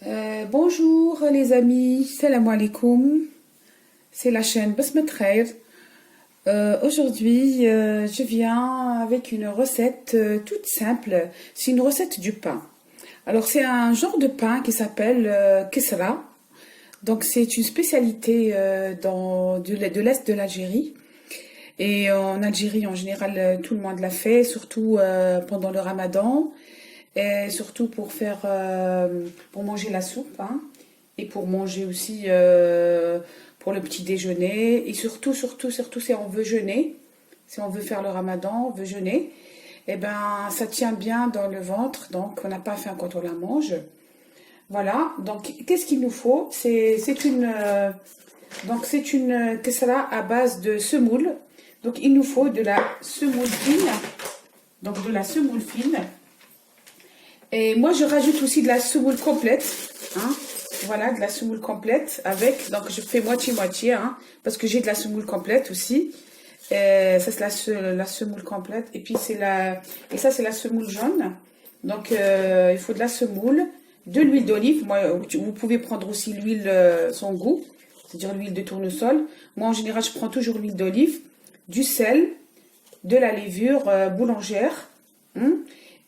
Bonjour les amis, salam alaikum, c'est la chaîne Basmat Khair. Aujourd'hui, je viens avec une recette toute simple. C'est une recette du pain. Alors c'est un genre de pain qui s'appelle Kesra. Donc c'est une spécialité de l'Est de l'Algérie. Et en Algérie, en général, tout le monde l'a fait, surtout pendant le Ramadan. Et surtout pour manger la soupe, hein, et pour manger aussi pour le petit déjeuner. Et surtout, si on veut jeûner, si on veut faire le ramadan, on veut jeûner, et ben ça tient bien dans le ventre, donc on n'a pas faim quand on la mange. Voilà, donc qu'est-ce qu'il nous faut? C'est une kessara à base de semoule. Donc il nous faut de la semoule fine, donc de la semoule fine. Et moi, je rajoute aussi de la semoule complète. Hein. Voilà, de la semoule complète avec. Donc, je fais moitié-moitié, hein, parce que j'ai de la semoule complète aussi. Et ça, c'est la semoule complète. Et puis, et ça, c'est la semoule jaune. Donc, il faut de la semoule, de l'huile d'olive. Moi, vous pouvez prendre aussi l'huile son goût, c'est-à-dire l'huile de tournesol. Moi, en général, je prends toujours l'huile d'olive, du sel, de la levure boulangère.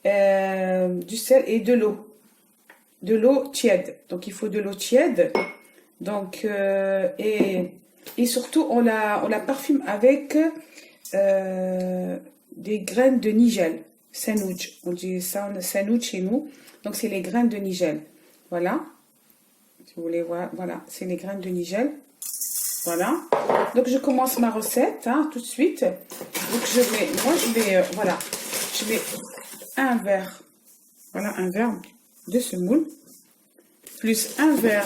Du sel et de l'eau tiède. Donc il faut de l'eau tiède. Donc et surtout on la parfume avec des graines de nigel, sanouj. On dit ça sanouj chez nous. Donc c'est les graines de nigel. Voilà. Si vous voulez voir, voilà, c'est les graines de nigel. Voilà. Donc je commence ma recette, hein, tout de suite. Donc voilà, je mets un verre, voilà, un verre de semoule, plus un verre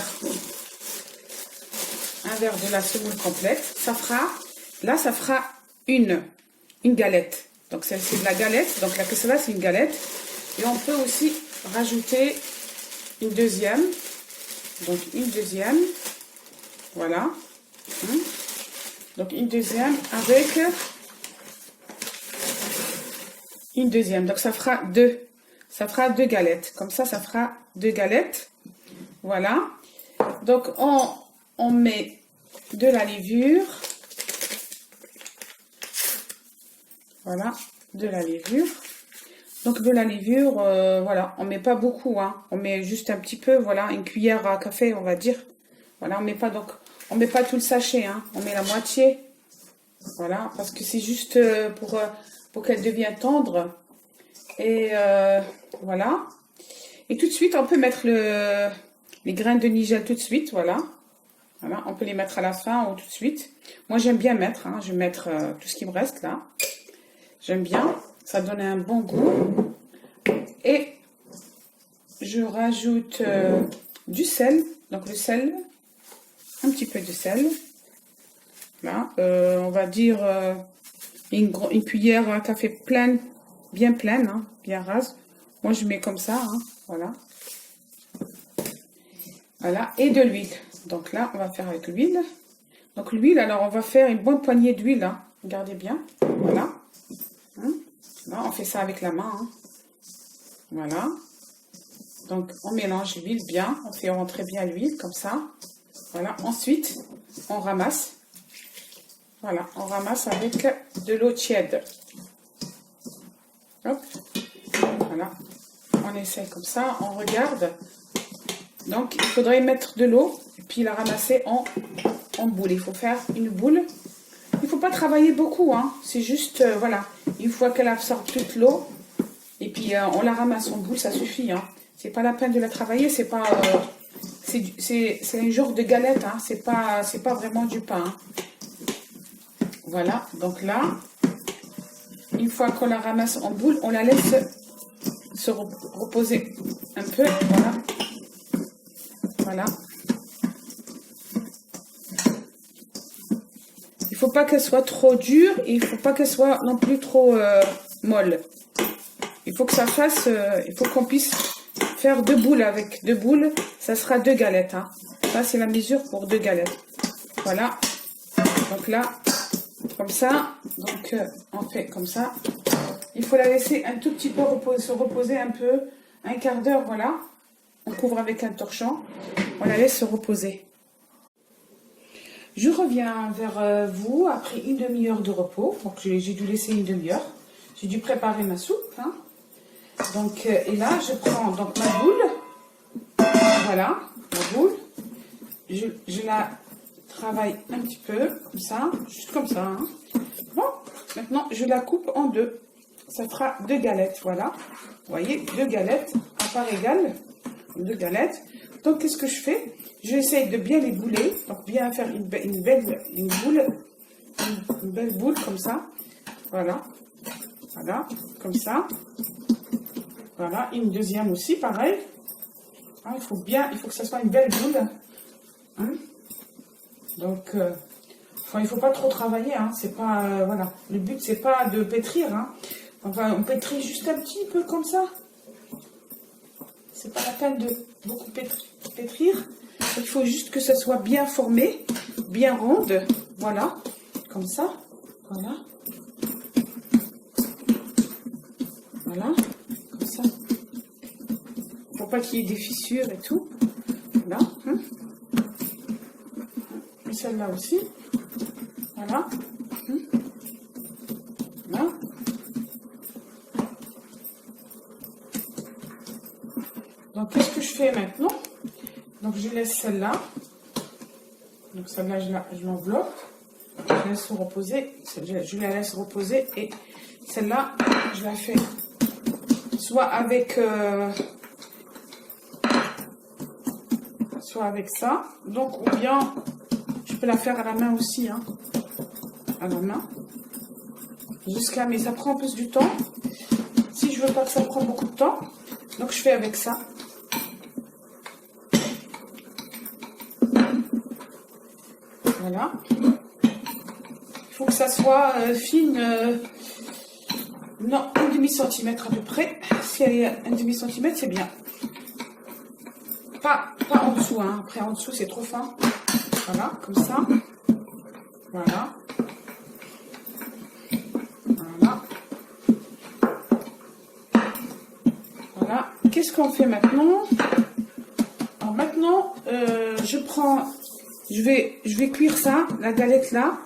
de la semoule complète. Ça fera une galette. Donc c'est de la galette, donc la kessara c'est une galette. Et on peut aussi rajouter une deuxième, voilà. Donc une deuxième avec une deuxième, donc ça fera deux galettes, comme ça fera deux galettes, voilà. Donc on met de la levure, voilà, de la levure. Donc de la levure, voilà, on met pas beaucoup, hein, on met juste un petit peu, voilà, une cuillère à café, on va dire, voilà, on met pas tout le sachet, hein, on met la moitié, voilà, parce que c'est juste pour qu'elle devienne tendre. Et voilà. Et tout de suite, on peut mettre les graines de nigel tout de suite, voilà. Voilà, on peut les mettre à la fin ou tout de suite. Moi, j'aime bien mettre, hein, je vais mettre tout ce qui me reste là. J'aime bien, ça donne un bon goût. Et je rajoute du sel, donc le sel, un petit peu de sel. Là, on va dire une cuillère à café pleine, bien pleine, hein, bien rase. Moi, je mets comme ça, hein, voilà. Voilà, et de l'huile. Donc là, on va faire avec l'huile. Donc l'huile, alors on va faire une bonne poignée d'huile, hein. Regardez bien, voilà. Là, on fait ça avec la main, hein. Voilà. Donc, on mélange l'huile bien, on fait rentrer bien l'huile, comme ça. Voilà, ensuite, on ramasse. Voilà, on ramasse avec de l'eau tiède. Hop, voilà, on essaie comme ça, on regarde. Donc, il faudrait mettre de l'eau et puis la ramasser en boule. Il faut faire une boule. Il ne faut pas travailler beaucoup, hein. C'est juste, voilà, une fois qu'elle absorbe toute l'eau, et puis on la ramasse en boule, ça suffit, hein. C'est pas la peine de la travailler, c'est pas... c'est un genre de galette, hein. C'est pas vraiment du pain, hein. Voilà, donc là, une fois qu'on la ramasse en boule, on la laisse se reposer un peu, voilà. Voilà. Il faut pas qu'elle soit trop dure et il faut pas qu'elle soit non plus trop molle. Il faut que ça fasse, il faut qu'on puisse faire deux boules avec deux boules, ça sera deux galettes, hein. Ça c'est la mesure pour deux galettes. Voilà. Donc là, comme ça, donc on fait comme ça. Il faut la laisser un tout petit peu se reposer un peu, un quart d'heure, voilà. on couvre avec un torchon, on la laisse se reposer. Je reviens vers vous après une demi-heure de repos. Donc j'ai dû laisser une demi-heure. J'ai dû préparer ma soupe. Hein. Donc, et là, je prends donc ma boule. Voilà, ma boule. Je la travaille un petit peu, comme ça, juste comme ça. Hein. Bon, maintenant, je la coupe en deux. Ça fera 2 galettes, voilà. Vous voyez, 2 galettes à part égale. 2 galettes. Donc, qu'est-ce que je fais? J'essaie de bien les bouler. Donc, bien faire une belle boule comme ça. Voilà. Voilà, comme ça. Voilà, une deuxième aussi, pareil. Hein, il faut que ça soit une belle boule. Hein. Donc, il ne faut pas trop travailler. Hein. C'est pas, voilà. Le but, c'est pas de pétrir. Hein. Enfin, on pétrit juste un petit peu comme ça. C'est pas la peine de beaucoup pétrir. Il faut juste que ça soit bien formé, bien ronde. Voilà, comme ça. Voilà. Voilà, comme ça. Il ne faut pas qu'il y ait des fissures et tout. Voilà. Hein. Et celle-là aussi. Voilà. Hein. Voilà. Donc, qu'est-ce que je fais maintenant? Donc, je laisse celle-là. Donc, celle-là, je l'enveloppe. Je laisse reposer. Je la laisse reposer. Et celle-là, je la fais soit avec ça. Donc, ou bien, je peux la faire à la main aussi. Hein, à la main. Mais ça prend plus du temps. Si je veux pas que ça prenne beaucoup de temps, donc je fais avec ça. Voilà. Il faut que ça soit fine. Non, 1/2 centimètre à peu près. Si elle est à 1/2 centimètre, c'est bien. Pas en dessous. Hein. Après, en dessous, c'est trop fin. Voilà, comme ça. Voilà. Voilà. Voilà. Qu'est-ce qu'on fait maintenant? Alors maintenant, je vais cuire ça, la galette là.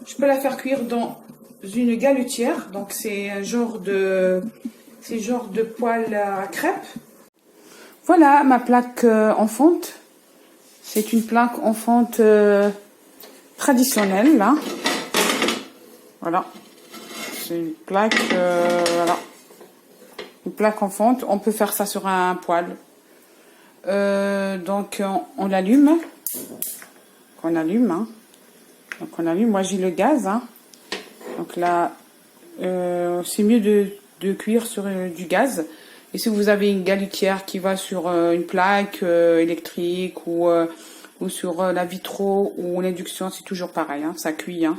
Je peux la faire cuire dans une galetière. Donc c'est un genre de poêle à crêpes. Voilà ma plaque en fonte. C'est une plaque en fonte traditionnelle là. Voilà. C'est une plaque voilà. Une plaque en fonte. On peut faire ça sur un poêle. Donc on l'allume. On allume. Hein. Donc on allume. Moi j'ai le gaz. Hein. Donc là, c'est mieux de cuire sur du gaz. Et si vous avez une galetière qui va sur une plaque électrique ou sur la vitro ou l'induction, c'est toujours pareil, hein, ça cuit. Hein.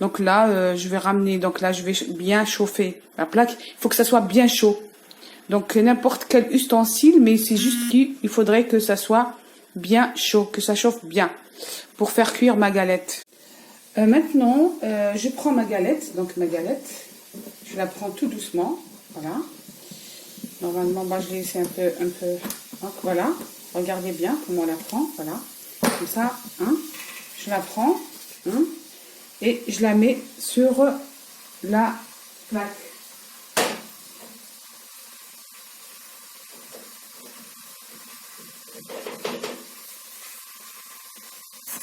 Donc là, je vais ramener, donc là, je vais bien chauffer la plaque. Il faut que ça soit bien chaud. Donc n'importe quel ustensile, mais c'est juste qu'il faudrait que ça soit bien chaud, que ça chauffe bien pour faire cuire ma galette. Maintenant, je prends ma galette, je la prends tout doucement, voilà. Normalement, moi, je l'ai laissé un peu, donc voilà. Regardez bien comment on la prend, voilà. Comme ça, hein. Je la prends, hein, et je la mets sur la plaque.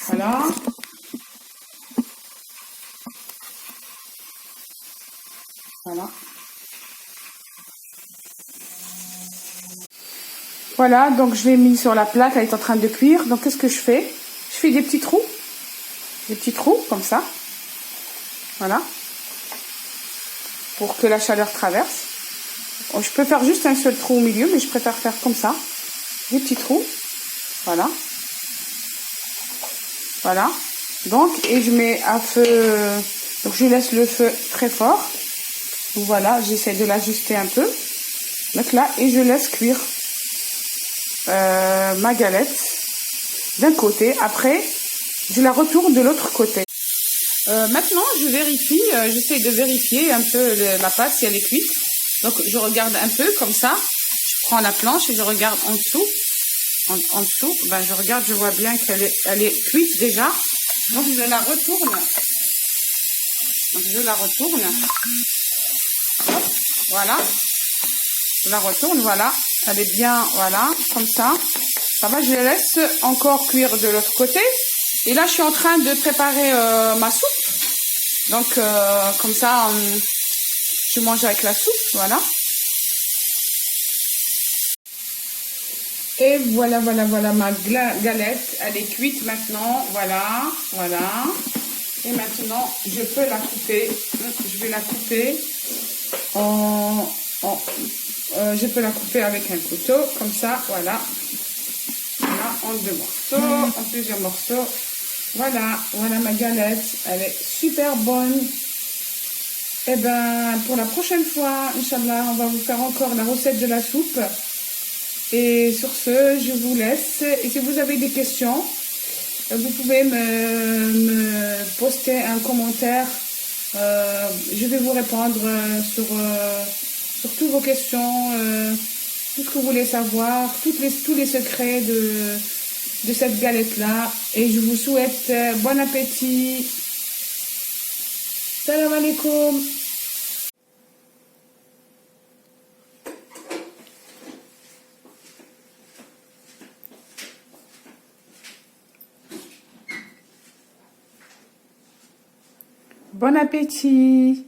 Voilà. Voilà. Voilà, donc je l'ai mis sur la plaque, elle est en train de cuire. Donc qu'est-ce que je fais? Je fais des petits trous comme ça. Voilà. Pour que la chaleur traverse. Bon, je peux faire juste un seul trou au milieu, mais je préfère faire comme ça. Des petits trous. Voilà. Voilà. Donc, et je mets à feu... Donc je laisse le feu très fort. Voilà, j'essaie de l'ajuster un peu. Donc là, et je laisse cuire ma galette d'un côté. Après, je la retourne de l'autre côté. Maintenant, je vérifie, j'essaie de vérifier un peu la pâte si elle est cuite. Donc, je regarde un peu comme ça. Je prends la planche et je regarde en dessous. en dessous. Ben, je regarde, je vois bien elle est cuite déjà. Donc, je la retourne. Donc, je la retourne. Hop, voilà. Je la retourne, voilà. Elle est bien, voilà, comme ça. Ça va, je la laisse encore cuire de l'autre côté. Et là, je suis en train de préparer ma soupe. Donc, comme ça, je mange avec la soupe, voilà. Et voilà, ma galette, elle est cuite maintenant, voilà, voilà. Et maintenant, je peux la couper, je vais la couper je peux la couper avec un couteau, comme ça, voilà. Voilà, en deux morceaux, en plusieurs morceaux. Voilà, voilà ma galette, elle est super bonne. Et ben, pour la prochaine fois, Inch'Allah, on va vous faire encore la recette de la soupe. Et sur ce, je vous laisse. Et si vous avez des questions, vous pouvez me poster un commentaire. Je vais vous répondre sur toutes vos questions, tout ce que vous voulez savoir, tous les secrets de cette galette-là. Et je vous souhaite bon appétit. Salam alaikum. Bon appétit.